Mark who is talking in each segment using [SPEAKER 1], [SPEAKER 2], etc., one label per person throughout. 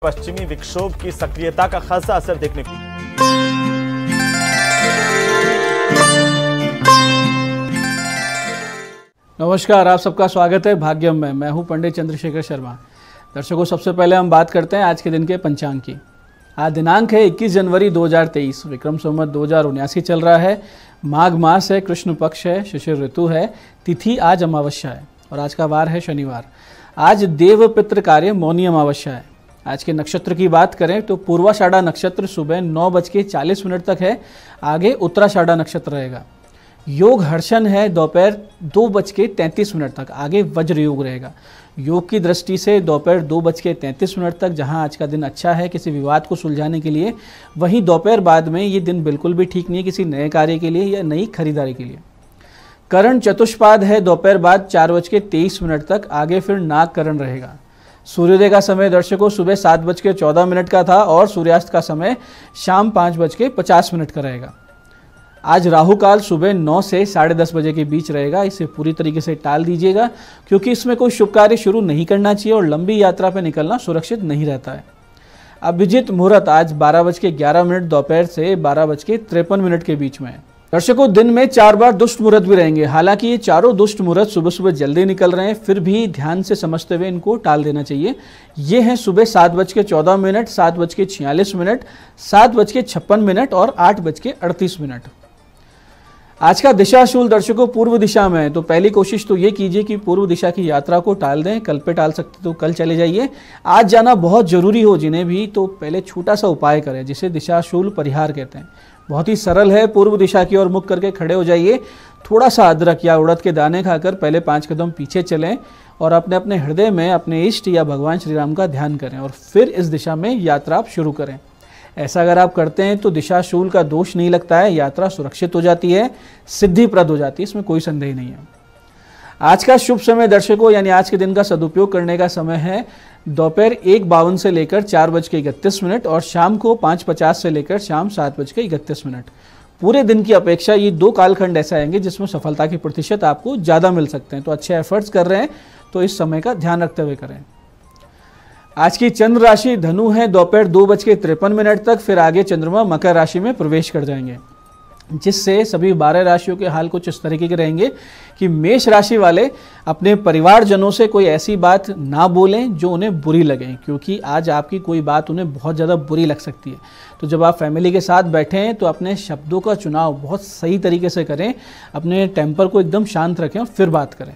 [SPEAKER 1] पश्चिमी विक्षोभ की सक्रियता का खासा असर देखने को।
[SPEAKER 2] नमस्कार, आप सबका स्वागत है भाग्यम में। मैं हूं पंडित चंद्रशेखर शर्मा। दर्शकों, सबसे पहले हम बात करते हैं आज के दिन के पंचांग की। आज दिनांक है 21 जनवरी 2023, विक्रम संवत 2079 चल रहा है। माघ मास है, कृष्ण पक्ष है, शिशिर ऋतु है, तिथि आज अमावस्या है और आज का वार है शनिवार। आज देव पितृ कार्य मौनी अमावस्या है। आज के नक्षत्र की बात करें तो पूर्वाषाढ़ा नक्षत्र सुबह 9:40 तक है, आगे उत्तराषाढ़ा नक्षत्र रहेगा। योग हर्षण है दोपहर 2:33 तक, आगे वज्र योग रहेगा। योग की दृष्टि से दोपहर 2:33 तक जहां आज का दिन अच्छा है किसी विवाद को सुलझाने के लिए, वहीं दोपहर बाद में ये दिन बिल्कुल भी ठीक नहीं है किसी नए कार्य के लिए या नई खरीदारी के लिए। करण चतुष्पाद है दोपहर बाद 4:23 तक, आगे फिर नाग करण रहेगा। सूर्योदय का समय दर्शकों सुबह 7:14 का था और सूर्यास्त का समय शाम 5:50 का रहेगा। आज राहु काल सुबह 9 से 10:30 बजे के बीच रहेगा। इसे पूरी तरीके से टाल दीजिएगा क्योंकि इसमें कोई शुभ कार्य शुरू नहीं करना चाहिए और लंबी यात्रा पर निकलना सुरक्षित नहीं रहता है। अभिजीत मुहूर्त आज 12:11 दोपहर से 12:53 के बीच में है। दर्शकों, दिन में 4 बार दुष्ट मुहूर्त भी रहेंगे। हालांकि ये चारों दुष्ट मुहूर्त सुबह सुबह जल्दी निकल रहे हैं, फिर भी ध्यान से समझते हुए इनको टाल देना चाहिए। ये हैं सुबह 7:14, 7:46, 7:56 और 8:38। आज का दिशाशूल दर्शकों पूर्व दिशा में है, तो पहली कोशिश तो ये कीजिए कि पूर्व दिशा की यात्रा को टाल दें। कल पे टाल सकते तो कल चले जाइए। आज जाना बहुत जरूरी हो जिन्हें भी, तो पहले छोटा सा उपाय करें जिसे दिशाशूल परिहार कहते हैं। बहुत ही सरल है। पूर्व दिशा की ओर मुख करके खड़े हो जाइए। थोड़ा सा अदरक या उड़द के दाने खाकर पहले 5 कदम पीछे चलें और अपने अपने हृदय में अपने इष्ट या भगवान श्री राम का ध्यान करें और फिर इस दिशा में यात्रा आप शुरू करें। ऐसा अगर आप करते हैं तो दिशाशूल का दोष नहीं लगता है, यात्रा सुरक्षित हो जाती है, सिद्धिप्रद हो जाती है, इसमें कोई संदेह नहीं है। आज का शुभ समय दर्शकों यानी आज के दिन का सदुपयोग करने का समय है दोपहर 1:52 से लेकर 4:31 और शाम को 5:50 से लेकर शाम 7:31। पूरे दिन की अपेक्षा ये 2 कालखंड ऐसे आएंगे जिसमें सफलता की प्रतिशत आपको ज़्यादा मिल सकते हैं। तो अच्छे एफर्ट्स कर रहे हैं तो इस समय का ध्यान रखते हुए करें। आज की चंद्र राशि धनु है दोपहर 2:53 तक, फिर आगे चंद्रमा मकर राशि में प्रवेश कर जाएंगे, जिससे सभी 12 राशियों के हाल कुछ इस तरीके के रहेंगे कि मेष राशि वाले अपने परिवारजनों से कोई ऐसी बात ना बोलें जो उन्हें बुरी लगे, क्योंकि आज आपकी कोई बात उन्हें बहुत ज़्यादा बुरी लग सकती है। तो जब आप फैमिली के साथ बैठे हैं तो अपने शब्दों का चुनाव बहुत सही तरीके से करें, अपने टेम्पर को एकदम शांत रखें और फिर बात करें।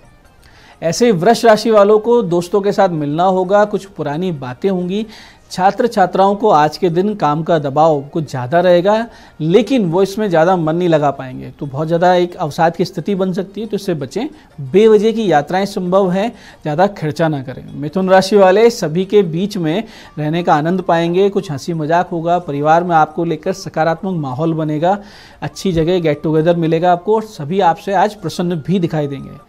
[SPEAKER 2] ऐसे वृष राशि वालों को दोस्तों के साथ मिलना होगा, कुछ पुरानी बातें होंगी। छात्र छात्राओं को आज के दिन काम का दबाव कुछ ज़्यादा रहेगा, लेकिन वो इसमें ज़्यादा मन नहीं लगा पाएंगे, तो बहुत ज़्यादा एक अवसाद की स्थिति बन सकती है, तो इससे बचें। बेवजह की यात्राएं संभव है, ज़्यादा खर्चा ना करें। मिथुन राशि वाले सभी के बीच में रहने का आनंद पाएंगे, कुछ हंसी मजाक होगा, परिवार में आपको लेकर सकारात्मक माहौल बनेगा, अच्छी जगह गेट टुगेदर मिलेगा आपको और सभी आपसे आज प्रसन्न भी दिखाई देंगे।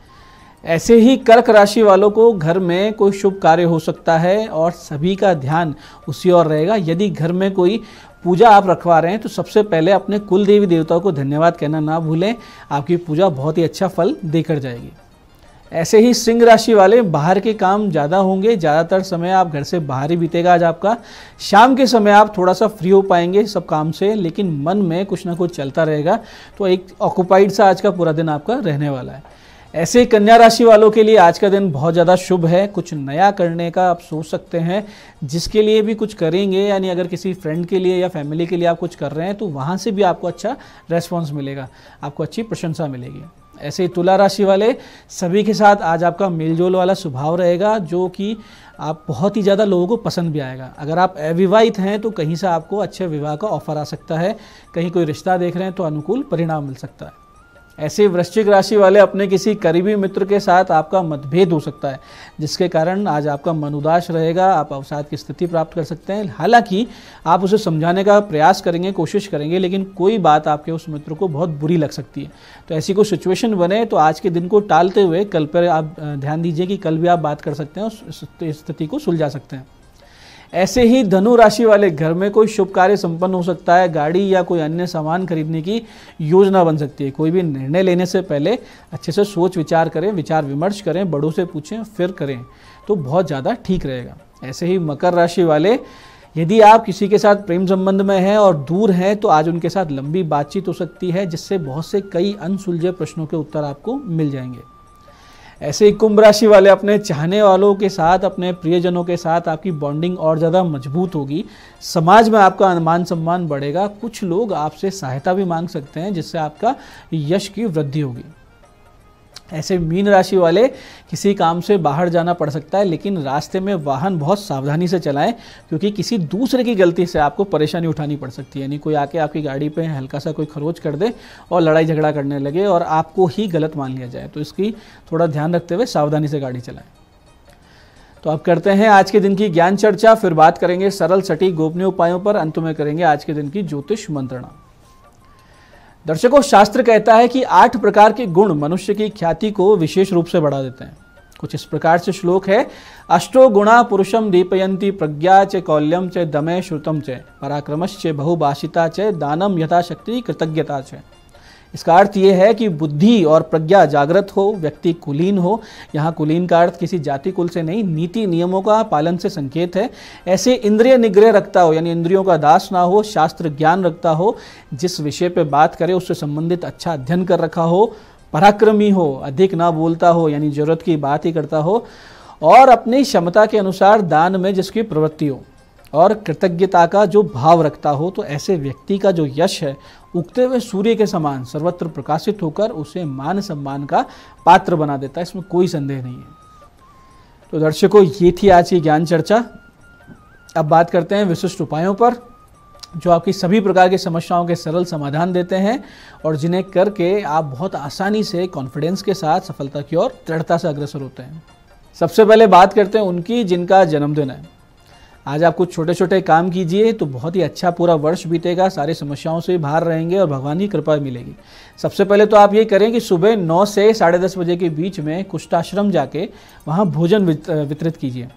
[SPEAKER 2] ऐसे ही कर्क राशि वालों को घर में कोई शुभ कार्य हो सकता है और सभी का ध्यान उसी ओर रहेगा। यदि घर में कोई पूजा आप रखवा रहे हैं तो सबसे पहले अपने कुल देवी देवताओं को धन्यवाद कहना ना भूलें, आपकी पूजा बहुत ही अच्छा फल देकर जाएगी। ऐसे ही सिंह राशि वाले बाहर के काम ज़्यादा होंगे, ज़्यादातर समय आप घर से बाहर ही बीतेगा आज आपका। शाम के समय आप थोड़ा सा फ्री हो पाएंगे सब काम से, लेकिन मन में कुछ ना कुछ चलता रहेगा, तो एक ऑक्युपाइड सा आज का पूरा दिन आपका रहने वाला है। ऐसे कन्या राशि वालों के लिए आज का दिन बहुत ज़्यादा शुभ है। कुछ नया करने का आप सोच सकते हैं, जिसके लिए भी कुछ करेंगे, यानी अगर किसी फ्रेंड के लिए या फैमिली के लिए आप कुछ कर रहे हैं तो वहाँ से भी आपको अच्छा रेस्पॉन्स मिलेगा, आपको अच्छी प्रशंसा मिलेगी। ऐसे ही तुला राशि वाले सभी के साथ आज आपका मेलजोल वाला स्वभाव रहेगा, जो कि आप बहुत ही ज़्यादा लोगों को पसंद भी आएगा। अगर आप अविवाहित हैं तो कहीं से आपको अच्छे विवाह का ऑफर आ सकता है, कहीं कोई रिश्ता देख रहे हैं तो अनुकूल परिणाम मिल सकता है। ऐसे वृश्चिक राशि वाले अपने किसी करीबी मित्र के साथ आपका मतभेद हो सकता है, जिसके कारण आज आपका मन उदास रहेगा, आप अवसाद की स्थिति प्राप्त कर सकते हैं। हालांकि आप उसे समझाने का प्रयास करेंगे, कोशिश करेंगे, लेकिन कोई बात आपके उस मित्र को बहुत बुरी लग सकती है। तो ऐसी कोई सिचुएशन बने तो आज के दिन को टालते हुए कल पर आप ध्यान दीजिए कि कल भी आप बात कर सकते हैं, उस स्थिति को सुलझा सकते हैं। ऐसे ही धनु राशि वाले घर में कोई शुभ कार्य संपन्न हो सकता है, गाड़ी या कोई अन्य सामान खरीदने की योजना बन सकती है। कोई भी निर्णय लेने से पहले अच्छे से सोच विचार करें, विचार विमर्श करें, बड़ों से पूछें फिर करें तो बहुत ज़्यादा ठीक रहेगा। ऐसे ही मकर राशि वाले यदि आप किसी के साथ प्रेम संबंध में हैं और दूर हैं तो आज उनके साथ लंबी बातचीत हो सकती है, जिससे बहुत से कई अनसुलझे प्रश्नों के उत्तर आपको मिल जाएंगे। ऐसे ही कुंभ राशि वाले अपने चाहने वालों के साथ, अपने प्रियजनों के साथ आपकी बॉन्डिंग और ज़्यादा मजबूत होगी। समाज में आपका मान सम्मान बढ़ेगा। कुछ लोग आपसे सहायता भी मांग सकते हैं, जिससे आपका यश की वृद्धि होगी। ऐसे मीन राशि वाले किसी काम से बाहर जाना पड़ सकता है, लेकिन रास्ते में वाहन बहुत सावधानी से चलाएं, क्योंकि किसी दूसरे की गलती से आपको परेशानी उठानी पड़ सकती है। यानी कोई आके आपकी गाड़ी पे हल्का सा कोई खरोच कर दे और लड़ाई झगड़ा करने लगे और आपको ही गलत मान लिया जाए, तो इसकी थोड़ा ध्यान रखते हुए सावधानी से गाड़ी चलाएं। तो अब करते हैं आज के दिन की ज्ञान चर्चा, फिर बात करेंगे सरल सटीक गोपनीय उपायों पर, अंत में करेंगे आज के दिन की ज्योतिष मंत्रणा। दर्शकों, शास्त्र कहता है कि 8 प्रकार के गुण मनुष्य की ख्याति को विशेष रूप से बढ़ा देते हैं। कुछ इस प्रकार से श्लोक है, अष्टो गुणा पुरुषम दीपयंती प्रज्ञा च कौल्यम च दमे श्रुतम च पराक्रमश्च बहुभाषिता च दानम यथाशक्ति कृतज्ञता च। इसका अर्थ ये है कि बुद्धि और प्रज्ञा जागृत हो, व्यक्ति कुलीन हो। यहाँ कुलीन का अर्थ किसी जाति कुल से नहीं, नीति नियमों का पालन से संकेत है। ऐसे इंद्रिय निग्रह रखता हो, यानी इंद्रियों का दास ना हो, शास्त्र ज्ञान रखता हो, जिस विषय पे बात करे उससे संबंधित अच्छा अध्ययन कर रखा हो, पराक्रमी हो, अधिक ना बोलता हो, यानी जरूरत की बात ही करता हो, और अपनी क्षमता के अनुसार दान में जिसकी प्रवृत्ति हो, और कृतज्ञता का जो भाव रखता हो। तो ऐसे व्यक्ति का जो यश है उगते हुए सूर्य के समान सर्वत्र प्रकाशित होकर उसे मान सम्मान का पात्र बना देता है, इसमें कोई संदेह नहीं है। तो दर्शकों, ये थी आज की ज्ञान चर्चा। अब बात करते हैं विशिष्ट उपायों पर, जो आपकी सभी प्रकार की समस्याओं के सरल समाधान देते हैं और जिन्हें करके आप बहुत आसानी से कॉन्फिडेंस के साथ सफलता की ओर दृढ़ता से अग्रसर होते हैं। सबसे पहले बात करते हैं उनकी जिनका जन्मदिन है। आज आप कुछ छोटे छोटे काम कीजिए तो बहुत ही अच्छा पूरा वर्ष बीतेगा, सारी समस्याओं से बाहर रहेंगे और भगवान की कृपा मिलेगी। सबसे पहले तो आप ये करें कि सुबह 9 से 10:30 बजे के बीच में कुष्ठाश्रम जाके वहाँ भोजन वितरित कीजिए,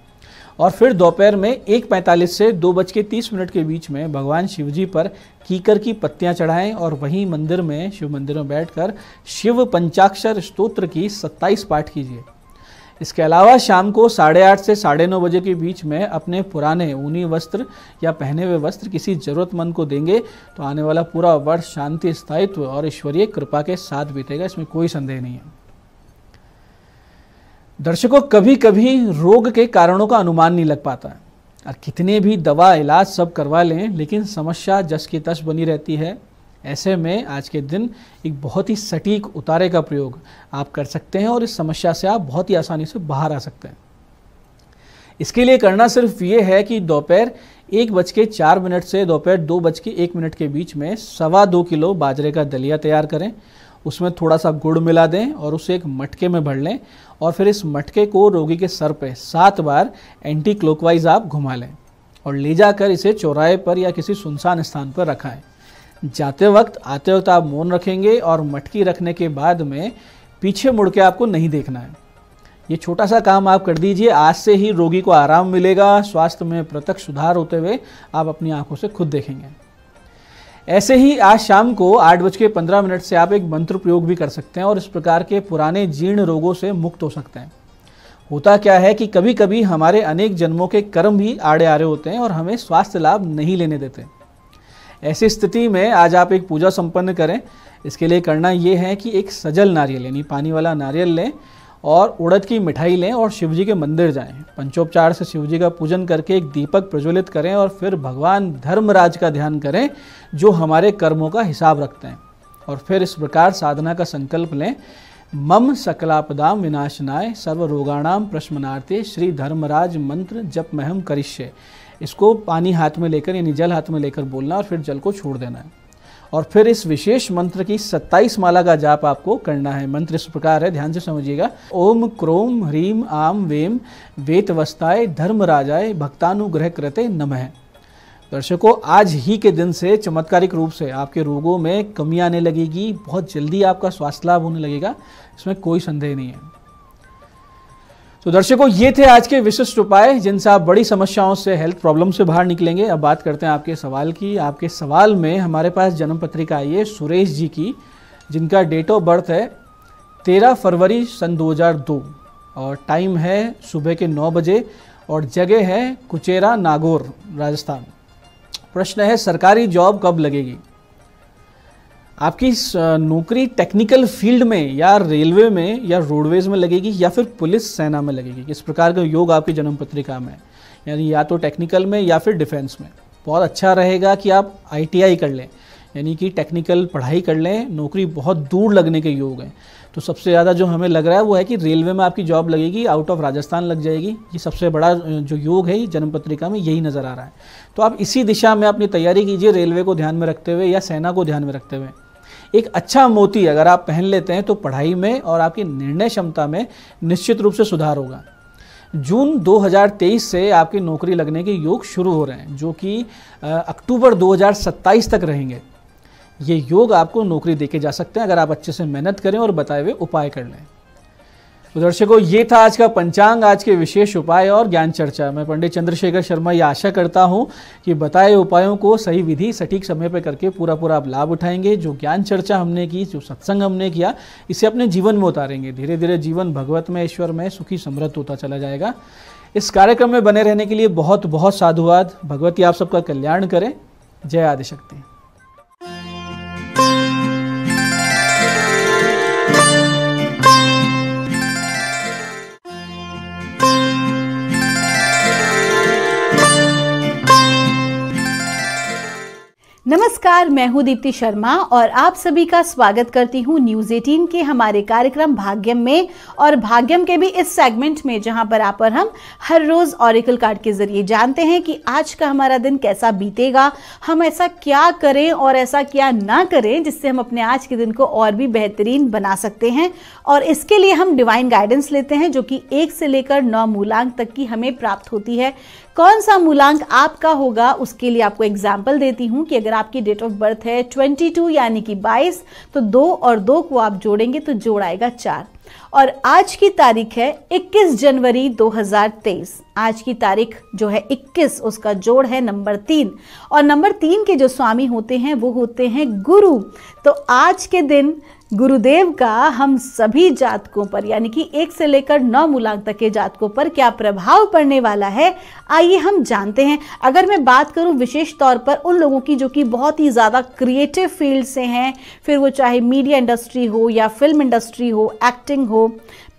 [SPEAKER 2] और फिर दोपहर में 1:45 से 2:30 के बीच में भगवान शिवजी पर कीकर की पत्तियाँ चढ़ाएं और वहीं मंदिर में, शिव मंदिर में बैठकर शिव पंचाक्षर स्तोत्र की 27 पाठ कीजिए। इसके अलावा शाम को 8:30 से 9:30 बजे के बीच में अपने पुराने ऊनी वस्त्र या पहने हुए वस्त्र किसी जरूरतमंद को देंगे तो आने वाला पूरा वर्ष शांति, स्थायित्व और ईश्वरीय कृपा के साथ बीतेगा, इसमें कोई संदेह नहीं है। दर्शकों, कभी कभी रोग के कारणों का अनुमान नहीं लग पाता है और कितने भी दवा इलाज सब करवा लें, लेकिन समस्या जस की तस बनी रहती है। ऐसे में आज के दिन एक बहुत ही सटीक उतारे का प्रयोग आप कर सकते हैं और इस समस्या से आप बहुत ही आसानी से बाहर आ सकते हैं। इसके लिए करना सिर्फ ये है कि दोपहर 1:04 से दोपहर 2:01 के बीच में 2.25 किलो बाजरे का दलिया तैयार करें, उसमें थोड़ा सा गुड़ मिला दें और उसे एक मटके में भर लें, और फिर इस मटके को रोगी के सर पे 7 बार एंटी क्लॉकवाइज आप घुमा लें और ले जाकर इसे चौराहे पर या किसी सुनसान स्थान पर रखाएं। जाते वक्त, आते वक्त आप मौन रखेंगे और मटकी रखने के बाद में पीछे मुड़ के आपको नहीं देखना है। ये छोटा सा काम आप कर दीजिए, आज से ही रोगी को आराम मिलेगा, स्वास्थ्य में प्रत्यक्ष सुधार होते हुए आप अपनी आंखों से खुद देखेंगे। ऐसे ही आज शाम को 8:15 से आप एक मंत्र प्रयोग भी कर सकते हैं और इस प्रकार के पुराने जीर्ण रोगों से मुक्त हो सकते हैं। होता क्या है कि कभी कभी हमारे अनेक जन्मों के कर्म भी आड़े आ रहे होते हैं और हमें स्वास्थ्य लाभ नहीं लेने देते। ऐसी स्थिति में आज आप एक पूजा संपन्न करें। इसके लिए करना ये है कि एक सजल नारियल यानी पानी वाला नारियल लें और उड़द की मिठाई लें और शिवजी के मंदिर जाएं। पंचोपचार से शिवजी का पूजन करके एक दीपक प्रज्वलित करें और फिर भगवान धर्मराज का ध्यान करें जो हमारे कर्मों का हिसाब रखते हैं। और फिर इस प्रकार साधना का संकल्प लें, मम सकलापदाम विनाशनाय सर्व रोगाणाम प्रशमनार्थे श्री धर्मराज मंत्र जप महम करिष्ये। इसको पानी हाथ में लेकर यानी जल हाथ में लेकर बोलना और फिर जल को छोड़ देना है। और फिर इस विशेष मंत्र की 27 माला का जाप आपको करना है। मंत्र इस प्रकार है, ध्यान से समझिएगा। ओम क्रोम ह्रीम आम वेम वेतवस्ताय धर्मराजाय भक्तानुग्रह कृते नमः। दर्शकों, आज ही के दिन से चमत्कारिक रूप से आपके रोगों में कमी आने लगेगी, बहुत जल्दी आपका स्वास्थ्य लाभ होने लगेगा, इसमें कोई संदेह नहीं है। तो दर्शकों, ये थे आज के विशिष्ट उपाय जिनसे आप बड़ी समस्याओं से, हेल्थ प्रॉब्लम से बाहर निकलेंगे। अब बात करते हैं आपके सवाल की। आपके सवाल में हमारे पास जन्म पत्रिका आई है सुरेश जी की, जिनका डेट ऑफ बर्थ है 13 फरवरी सन 2002 और टाइम है सुबह के 9 बजे और जगह है कुचेरा, नागौर, राजस्थान। प्रश्न है सरकारी जॉब कब लगेगी। आपकी नौकरी टेक्निकल फील्ड में या रेलवे में या रोडवेज में लगेगी या फिर पुलिस सेना में लगेगी। इस प्रकार का योग आपकी जन्म पत्रिका में, यानी या तो टेक्निकल में या फिर डिफेंस में। बहुत अच्छा रहेगा कि आप ITI कर लें, यानी कि टेक्निकल पढ़ाई कर लें, नौकरी बहुत दूर लगने के योग हैं। तो सबसे ज़्यादा जो हमें लग रहा है वो है कि रेलवे में आपकी जॉब लगेगी, आउट ऑफ राजस्थान लग जाएगी। ये सबसे बड़ा जो योग है जन्म पत्रिका में यही नज़र आ रहा है। तो आप इसी दिशा में अपनी तैयारी कीजिए, रेलवे को ध्यान में रखते हुए या सेना को ध्यान में रखते हुए। एक अच्छा मोती अगर आप पहन लेते हैं तो पढ़ाई में और आपकी निर्णय क्षमता में निश्चित रूप से सुधार होगा। जून 2023 से आपकी नौकरी लगने के योग शुरू हो रहे हैं, जो कि अक्टूबर 2027 तक रहेंगे। ये योग आपको नौकरी देके जा सकते हैं अगर आप अच्छे से मेहनत करें और बताए हुए उपाय कर लें। तो दर्शकों, ये था आज का पंचांग, आज के विशेष उपाय और ज्ञान चर्चा। मैं पंडित चंद्रशेखर शर्मा ये आशा करता हूँ कि बताए उपायों को सही विधि सटीक समय पर करके पूरा आप लाभ उठाएंगे। जो ज्ञान चर्चा हमने की, जो सत्संग हमने किया, इसे अपने जीवन में उतारेंगे। धीरे धीरे जीवन भगवत में, ईश्वर में सुखी समृद्ध होता चला जाएगा। इस कार्यक्रम में बने रहने के लिए बहुत बहुत साधुवाद। भगवती आप सबका कल्याण करें। जय आदिशक्ति।
[SPEAKER 3] नमस्कार, मैं हूं दीप्ति शर्मा और आप सभी का स्वागत करती हूं न्यूज़ 18 के हमारे कार्यक्रम भाग्यम में, और भाग्यम के भी इस सेगमेंट में जहां पर हम हर रोज ऑरेकल कार्ड के जरिए जानते हैं कि आज का हमारा दिन कैसा बीतेगा, हम ऐसा क्या करें और ऐसा क्या ना करें जिससे हम अपने आज के दिन को और भी बेहतरीन बना सकते हैं। और इसके लिए हम डिवाइन गाइडेंस लेते हैं जो कि 1 से लेकर 9 मूलांक तक की हमें प्राप्त होती है। कौन सा मूलांक आपका होगा उसके लिए आपको एग्जाम्पल देती हूं कि अगर आपकी डेट ऑफ बर्थ है 22 यानी कि 22, तो 2 और 2 को आप जोड़ेंगे तो जोड़ आएगा 4। और आज की तारीख है 21 जनवरी 2023। आज की तारीख जो है 21, उसका जोड़ है नंबर 3, और नंबर 3 के जो स्वामी होते हैं वो होते हैं गुरु। तो आज के दिन गुरुदेव का हम सभी जातकों पर, यानी कि 1 से लेकर 9 मूलांक तक के जातकों पर क्या प्रभाव पड़ने वाला है, आइए हम जानते हैं। अगर मैं बात करूं विशेष तौर पर उन लोगों की जो कि बहुत ही ज़्यादा क्रिएटिव फील्ड से हैं, फिर वो चाहे मीडिया इंडस्ट्री हो या फिल्म इंडस्ट्री हो, एक्टिंग हो,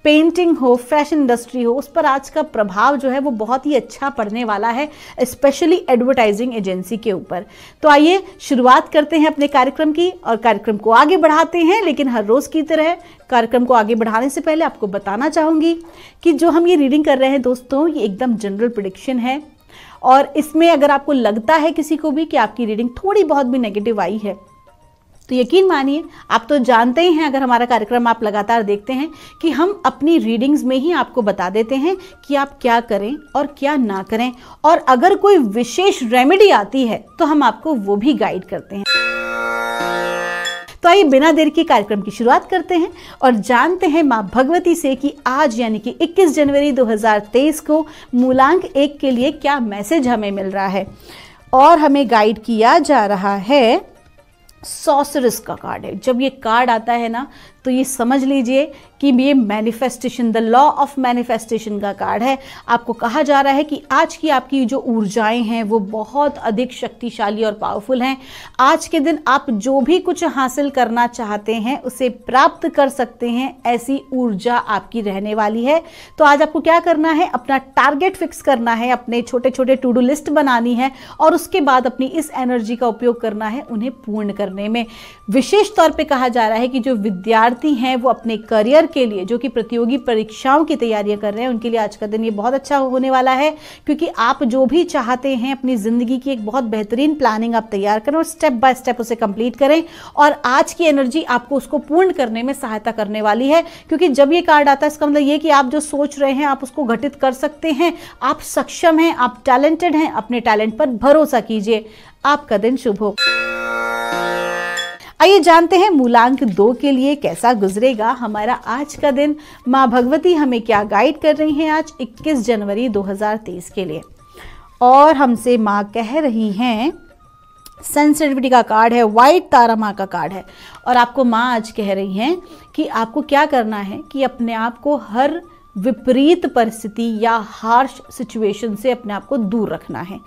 [SPEAKER 3] पेंटिंग हो, फैशन इंडस्ट्री हो, उस पर आज का प्रभाव जो है वो बहुत ही अच्छा पड़ने वाला है, स्पेशली एडवर्टाइजिंग एजेंसी के ऊपर। तो आइए शुरुआत करते हैं अपने कार्यक्रम की और कार्यक्रम को आगे बढ़ाते हैं। लेकिन हर रोज़ की तरह कार्यक्रम को आगे बढ़ाने से पहले आपको बताना चाहूँगी कि जो हम ये रीडिंग कर रहे हैं दोस्तों, ये एकदम जनरल प्रेडिक्शन है, और इसमें अगर आपको लगता है किसी को भी कि आपकी रीडिंग थोड़ी बहुत भी नेगेटिव आई है तो यकीन मानिए, आप तो जानते ही हैं, अगर हमारा कार्यक्रम आप लगातार देखते हैं, कि हम अपनी रीडिंग्स में ही आपको बता देते हैं कि आप क्या करें और क्या ना करें, और अगर कोई विशेष रेमेडी आती है तो हम आपको वो भी गाइड करते हैं। तो आइए बिना देर के कार्यक्रम की शुरुआत करते हैं और जानते हैं माँ भगवती से कि आज यानी कि 21 जनवरी 2023 को मूलांक 1 के लिए क्या मैसेज हमें मिल रहा है। और हमें गाइड किया जा रहा है सॉर्सरस का कार्ड है। जब ये कार्ड आता है ना, तो ये समझ लीजिए कि ये manifestation, the law of manifestation का कार्ड है। आपको कहा जा रहा है कि आज की आपकी जो ऊर्जाएं हैं वो बहुत अधिक शक्तिशाली और पावरफुल हैं। आज के दिन आप जो भी कुछ हासिल करना चाहते हैं उसे प्राप्त कर सकते हैं, ऐसी ऊर्जा आपकी रहने वाली है। तो आज आपको क्या करना है, अपना टारगेट फिक्स करना है, अपने छोटे छोटे टू डू लिस्ट बनानी है, और उसके बाद अपनी इस एनर्जी का उपयोग करना है उन्हें पूर्ण करने में। विशेष तौर पे कहा जा रहा है कि जो विद्यार्थी हैं वो अपने करियर के लिए, जो कि प्रतियोगी परीक्षाओं की तैयारियां कर रहे हैं, उनके लिए आज का दिन ये बहुत अच्छा होने वाला है, क्योंकि आप जो भी चाहते हैं अपनी ज़िंदगी की एक बहुत बेहतरीन प्लानिंग आप तैयार करें और स्टेप बाय स्टेप उसे कंप्लीट करें, और आज की एनर्जी आपको उसको पूर्ण करने में सहायता करने वाली है। क्योंकि जब ये कार्ड आता है इसका मतलब ये कि आप जो सोच रहे हैं आप उसको घटित कर सकते हैं, आप सक्षम हैं, आप टैलेंटेड हैं, अपने टैलेंट पर भरोसा कीजिए। आपका दिन शुभ हो। आइए जानते हैं मूलांक 2 के लिए कैसा गुजरेगा हमारा आज का दिन। माँ भगवती हमें क्या गाइड कर रही हैं आज 21 जनवरी 2023 के लिए। और हमसे माँ कह रही हैं, सेंसिटिविटी का कार्ड है, वाइट तारा माँ का कार्ड है, और आपको माँ आज कह रही हैं कि आपको क्या करना है कि अपने आप को हर विपरीत परिस्थिति या हार्श सिचुएशन से अपने आप को दूर रखना है।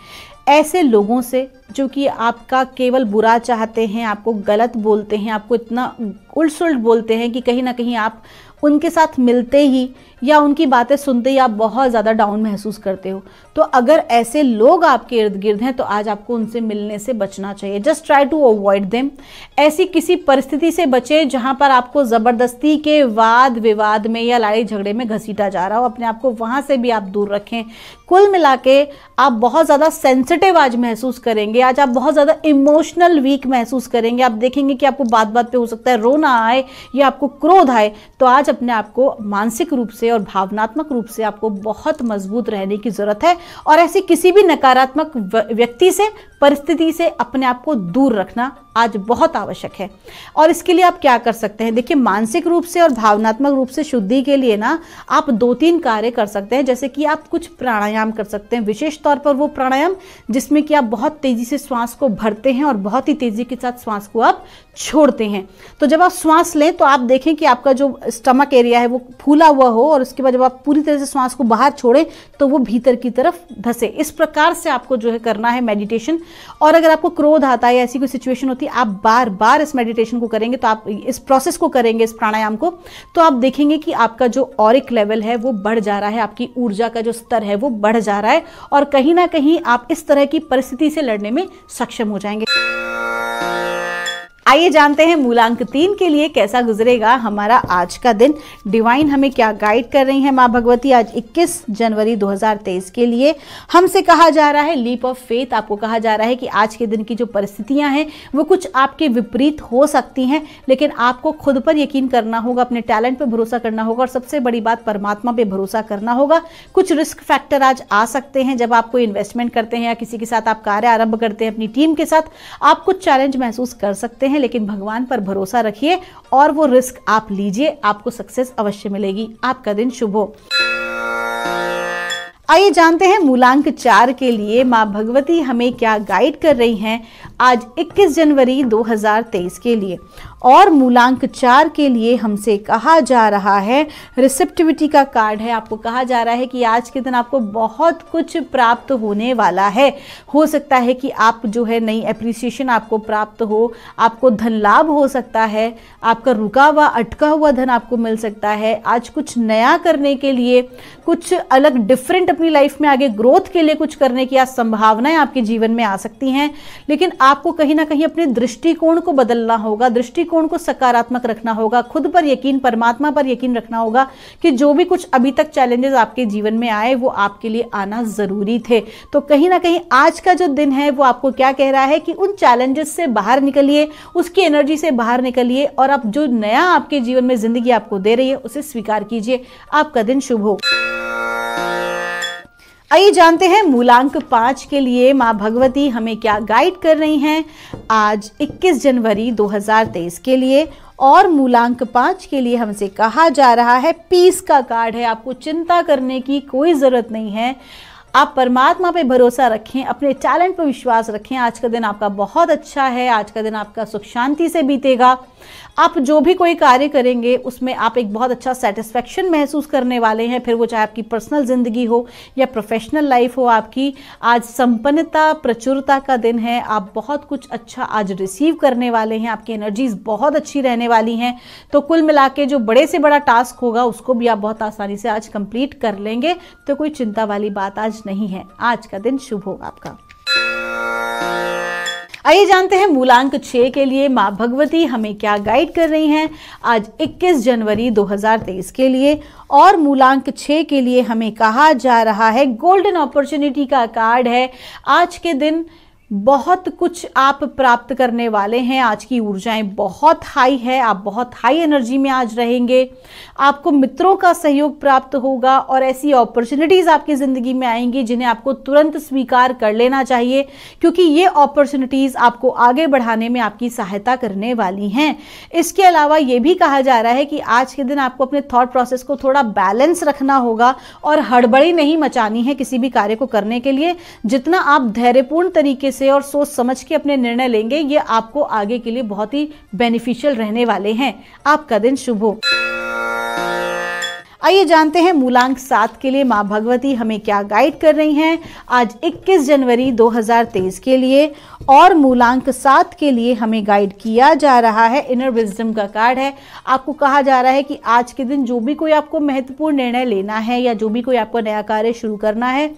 [SPEAKER 3] ऐसे लोगों से जो कि आपका केवल बुरा चाहते हैं, आपको गलत बोलते हैं, आपको इतना उल्ट-सुल्ट बोलते हैं कि कहीं ना कहीं आप उनके साथ मिलते ही या उनकी बातें सुनते ही आप बहुत ज़्यादा डाउन महसूस करते हो। तो अगर ऐसे लोग आपके इर्द गिर्द हैं तो आज आपको उनसे मिलने से बचना चाहिए। Just try to avoid them. ऐसी किसी परिस्थिति से बचें जहां पर आपको ज़बरदस्ती के वाद विवाद में या लड़ाई झगड़े में घसीटा जा रहा हो, अपने आप को वहां से भी आप दूर रखें। कुल मिला के आप बहुत ज़्यादा सेंसिटिव आज महसूस करेंगे, आज आप बहुत ज़्यादा इमोशनल वीक महसूस करेंगे। आप देखेंगे कि आपको बात बात पे हो सकता है रोना आए या आपको क्रोध आए। तो आज अपने आप को मानसिक रूप से और भावनात्मक रूप से आपको बहुत मजबूत रहने की जरूरत है और ऐसी किसी भी नकारात्मक व्यक्ति से, परिस्थिति से अपने आप को दूर रखना आज बहुत आवश्यक है। और इसके लिए आप क्या कर सकते हैं? देखिए, मानसिक रूप से और भावनात्मक रूप से शुद्धि के लिए ना आप 2-3 कार्य कर सकते हैं। जैसे कि आप कुछ प्राणायाम कर सकते हैं, विशेष तौर पर वो प्राणायाम जिसमें कि आप बहुत तेजी से श्वास को भरते हैं और बहुत ही तेजी के साथ श्वास को आप छोड़ते हैं। तो जब आप श्वास लें तो आप देखें कि आपका जो स्टमक एरिया है वो फूला हुआ हो और उसके बाद जब आप पूरी तरह से श्वास को बाहर छोड़ें तो वो भीतर की तरफ धसे। इस प्रकार से आपको जो है करना है मेडिटेशन। और अगर आपको क्रोध आता है या ऐसी कोई सिचुएशन होती है, आप बार बार इस मेडिटेशन को करेंगे, तो आप इस प्रोसेस को करेंगे, इस प्राणायाम को, तो आप देखेंगे कि आपका जो ऑरिक लेवल है वो बढ़ जा रहा है, आपकी ऊर्जा का जो स्तर है वो बढ़ जा रहा है और कहीं ना कहीं आप इस तरह की परिस्थिति से लड़ने में सक्षम हो जाएंगे। आइए जानते हैं मूलांक 3 के लिए कैसा गुजरेगा हमारा आज का दिन। डिवाइन हमें क्या गाइड कर रही है माँ भगवती आज 21 जनवरी 2023 के लिए। हमसे कहा जा रहा है लीप ऑफ फेथ। आपको कहा जा रहा है कि आज के दिन की जो परिस्थितियां हैं वो कुछ आपके विपरीत हो सकती हैं, लेकिन आपको खुद पर यकीन करना होगा, अपने टैलेंट पर भरोसा करना होगा और सबसे बड़ी बात परमात्मा पे भरोसा करना होगा। कुछ रिस्क फैक्टर आज आ सकते हैं जब आप कोई इन्वेस्टमेंट करते हैं या किसी के साथ आप कार्य आरंभ करते हैं अपनी टीम के साथ, आप कुछ चैलेंज महसूस कर सकते हैं, लेकिन भगवान पर भरोसा रखिए और वो रिस्क आप लीजिए, आपको सक्सेस अवश्य मिलेगी। आपका दिन शुभ हो। आइए जानते हैं मूलांक 4 के लिए माँ भगवती हमें क्या गाइड कर रही हैं आज 21 जनवरी 2023 के लिए। और मूलांक 4 के लिए हमसे कहा जा रहा है रिसेप्टिविटी का कार्ड है। आपको कहा जा रहा है कि आज के दिन आपको बहुत कुछ प्राप्त होने वाला है। हो सकता है कि आप जो है नई एप्रिसिएशन आपको प्राप्त हो, आपको धन लाभ हो सकता है, आपका रुका हुआ अटका हुआ धन आपको मिल सकता है। आज कुछ नया करने के लिए, कुछ अलग डिफरेंट अपनी लाइफ में आगे ग्रोथ के लिए कुछ करने की आज संभावनाएं आपके जीवन में आ सकती हैं, लेकिन आपको कहीं ना कहीं अपने दृष्टिकोण को बदलना होगा, दृष्टिकोण को सकारात्मक रखना होगा, खुद पर यकीन, परमात्मा पर यकीन रखना होगा कि जो भी कुछ अभी तक चैलेंजेस आपके जीवन में आए वो आपके लिए आना जरूरी थे। तो कहीं ना कहीं आज का जो दिन है वो आपको क्या कह रहा है कि उन चैलेंजेस से बाहर निकलिए, उसकी एनर्जी से बाहर निकलिए और अब जो नया आपके जीवन में जिंदगी आपको दे रही है उसे स्वीकार कीजिए। आपका दिन शुभ हो। आइए जानते हैं मूलांक 5 के लिए माँ भगवती हमें क्या गाइड कर रही हैं आज 21 जनवरी 2023 के लिए। और मूलांक 5 के लिए हमसे कहा जा रहा है पीस का कार्ड है। आपको चिंता करने की कोई ज़रूरत नहीं है, आप परमात्मा पे भरोसा रखें, अपने टैलेंट पर विश्वास रखें। आज का दिन आपका बहुत अच्छा है, आज का दिन आपका सुख शांति से बीतेगा। आप जो भी कोई कार्य करेंगे उसमें आप एक बहुत अच्छा सेटिस्फेक्शन महसूस करने वाले हैं, फिर वो चाहे आपकी पर्सनल ज़िंदगी हो या प्रोफेशनल लाइफ हो आपकी। आज संपन्नता, प्रचुरता का दिन है, आप बहुत कुछ अच्छा आज रिसीव करने वाले हैं, आपकी एनर्जीज बहुत अच्छी रहने वाली हैं। तो कुल मिला के जो बड़े से बड़ा टास्क होगा उसको भी आप बहुत आसानी से आज कंप्लीट कर लेंगे, तो कोई चिंता वाली बात आज नहीं है। आज का दिन शुभ होगा आपका। आइए जानते हैं मूलांक 6 के लिए माँ भगवती हमें क्या गाइड कर रही हैं आज 21 जनवरी 2023 के लिए। और मूलांक 6 के लिए हमें कहा जा रहा है गोल्डन अपॉर्चुनिटी का कार्ड है। आज के दिन बहुत कुछ आप प्राप्त करने वाले हैं, आज की ऊर्जाएं बहुत हाई है, आप बहुत हाई एनर्जी में आज रहेंगे। आपको मित्रों का सहयोग प्राप्त होगा और ऐसी अपॉर्चुनिटीज़ आपकी ज़िंदगी में आएंगी जिन्हें आपको तुरंत स्वीकार कर लेना चाहिए, क्योंकि ये अपॉर्चुनिटीज़ आपको आगे बढ़ाने में आपकी सहायता करने वाली हैं। इसके अलावा ये भी कहा जा रहा है कि आज के दिन आपको अपने थॉट प्रोसेस को थोड़ा बैलेंस रखना होगा और हड़बड़ी नहीं मचानी है किसी भी कार्य को करने के लिए। जितना आप धैर्यपूर्ण तरीके से और सोच समझ के अपने निर्णय लेंगे, ये आपको आगे के लिए बहुत ही बेनिफिशियल रहने वाले हैं। आपका दिन शुभ हो। आइए जानते हैं मूलांक 7 के लिए माँ भगवती हमें क्या गाइड कर रही हैं आज 21 जनवरी 2023 के लिए। और मूलांक 7 के लिए हमें गाइड किया जा रहा है, इनर विजडम का कार्ड है। आपको कहा जा रहा है कि आज के दिन जो भी कोई आपको महत्वपूर्ण निर्णय लेना है या जो भी कोई आपको नया कार्य शुरू करना है,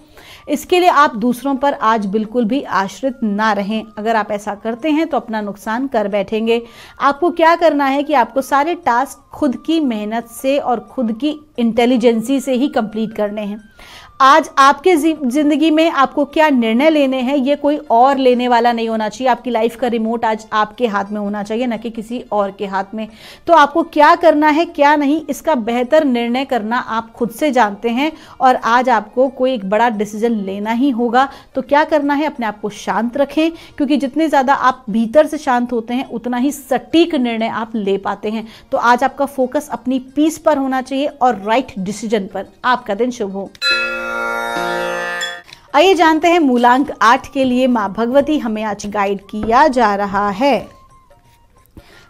[SPEAKER 3] इसके लिए आप दूसरों पर आज बिल्कुल भी आश्रित ना रहें। अगर आप ऐसा करते हैं तो अपना नुकसान कर बैठेंगे। आपको क्या करना है कि आपको सारे टास्क खुद की मेहनत से और खुद की इंटेलिजेंसी से ही कंप्लीट करने हैं। आज आपके ज़िंदगी में आपको क्या निर्णय लेने हैं, ये कोई और लेने वाला नहीं होना चाहिए। आपकी लाइफ का रिमोट आज आपके हाथ में होना चाहिए, न कि किसी और के हाथ में। तो आपको क्या करना है क्या नहीं, इसका बेहतर निर्णय करना आप खुद से जानते हैं। और आज आपको कोई एक बड़ा डिसीजन लेना ही होगा। तो क्या करना है, अपने आप को शांत रखें, क्योंकि जितने ज़्यादा आप भीतर से शांत होते हैं उतना ही सटीक निर्णय आप ले पाते हैं। तो आज आपका फोकस अपनी पीस पर होना चाहिए और राइट डिसीजन पर। आपका दिन शुभ हो। आइए जानते हैं मूलांक 8 के लिए माँ भगवती हमें आज गाइड किया जा रहा है।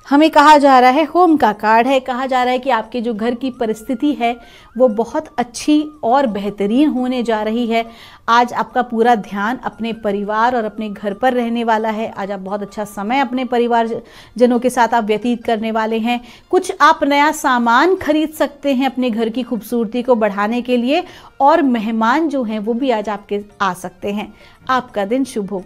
[SPEAKER 3] हमें कहा जा रहा है, होम का कार्ड है। कहा जा रहा है कि आपके जो घर की परिस्थिति है वो बहुत अच्छी और बेहतरीन होने जा रही है। आज आपका पूरा ध्यान अपने परिवार और अपने घर पर रहने वाला है। आज आप बहुत अच्छा समय अपने परिवारजनों के साथ आप व्यतीत करने वाले हैं। कुछ आप नया सामान खरीद सकते हैं अपने घर की खूबसूरती को बढ़ाने के लिए, और मेहमान जो हैं वो भी आज आपके आ सकते हैं। आपका दिन शुभ हो।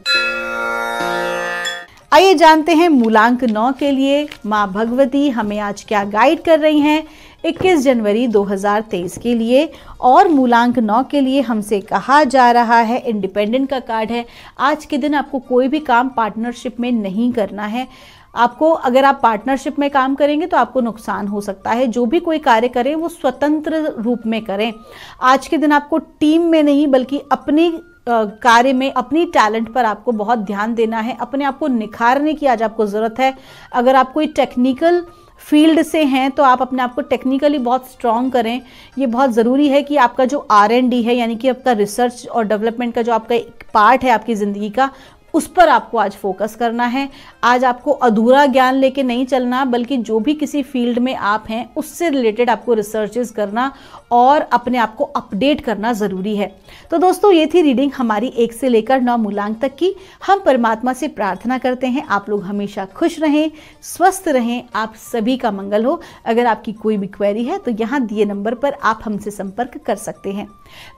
[SPEAKER 3] आइए जानते हैं मूलांक 9 के लिए माँ भगवती हमें आज क्या गाइड कर रही हैं 21 जनवरी 2023 के लिए। और मूलांक 9 के लिए हमसे कहा जा रहा है, इंडिपेंडेंट का कार्ड है। आज के दिन आपको कोई भी काम पार्टनरशिप में नहीं करना है। आपको, अगर आप पार्टनरशिप में काम करेंगे तो आपको नुकसान हो सकता है। जो भी कोई कार्य करें वो स्वतंत्र रूप में करें। आज के दिन आपको टीम में नहीं बल्कि अपनी कार्य में, अपनी टैलेंट पर आपको बहुत ध्यान देना है। अपने आप को निखारने की आज आपको ज़रूरत है। अगर आप कोई टेक्निकल फील्ड से हैं तो आप अपने आप को टेक्निकली बहुत स्ट्रॉन्ग करें। ये बहुत ज़रूरी है कि आपका जो R&D है, यानी कि आपका रिसर्च और डेवलपमेंट का जो आपका एक पार्ट है आपकी ज़िंदगी का, उस पर आपको आज फोकस करना है। आज आपको अधूरा ज्ञान लेके नहीं चलना, बल्कि जो भी किसी फील्ड में आप हैं उससे रिलेटेड आपको रिसर्चेस करना और अपने आप को अपडेट करना ज़रूरी है। तो दोस्तों, ये थी रीडिंग हमारी 1 से लेकर 9 मूलांक तक की। हम परमात्मा से प्रार्थना करते हैं आप लोग हमेशा खुश रहें, स्वस्थ रहें, आप सभी का मंगल हो। अगर आपकी कोई भी क्वेरी है तो यहाँ दिए नंबर पर आप हमसे संपर्क कर सकते हैं।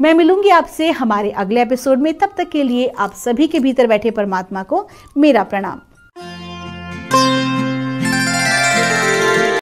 [SPEAKER 3] मैं मिलूंगी आपसे हमारे अगले एपिसोड में। तब तक के लिए आप सभी के भीतर बैठे परमात्मा को मेरा प्रणाम।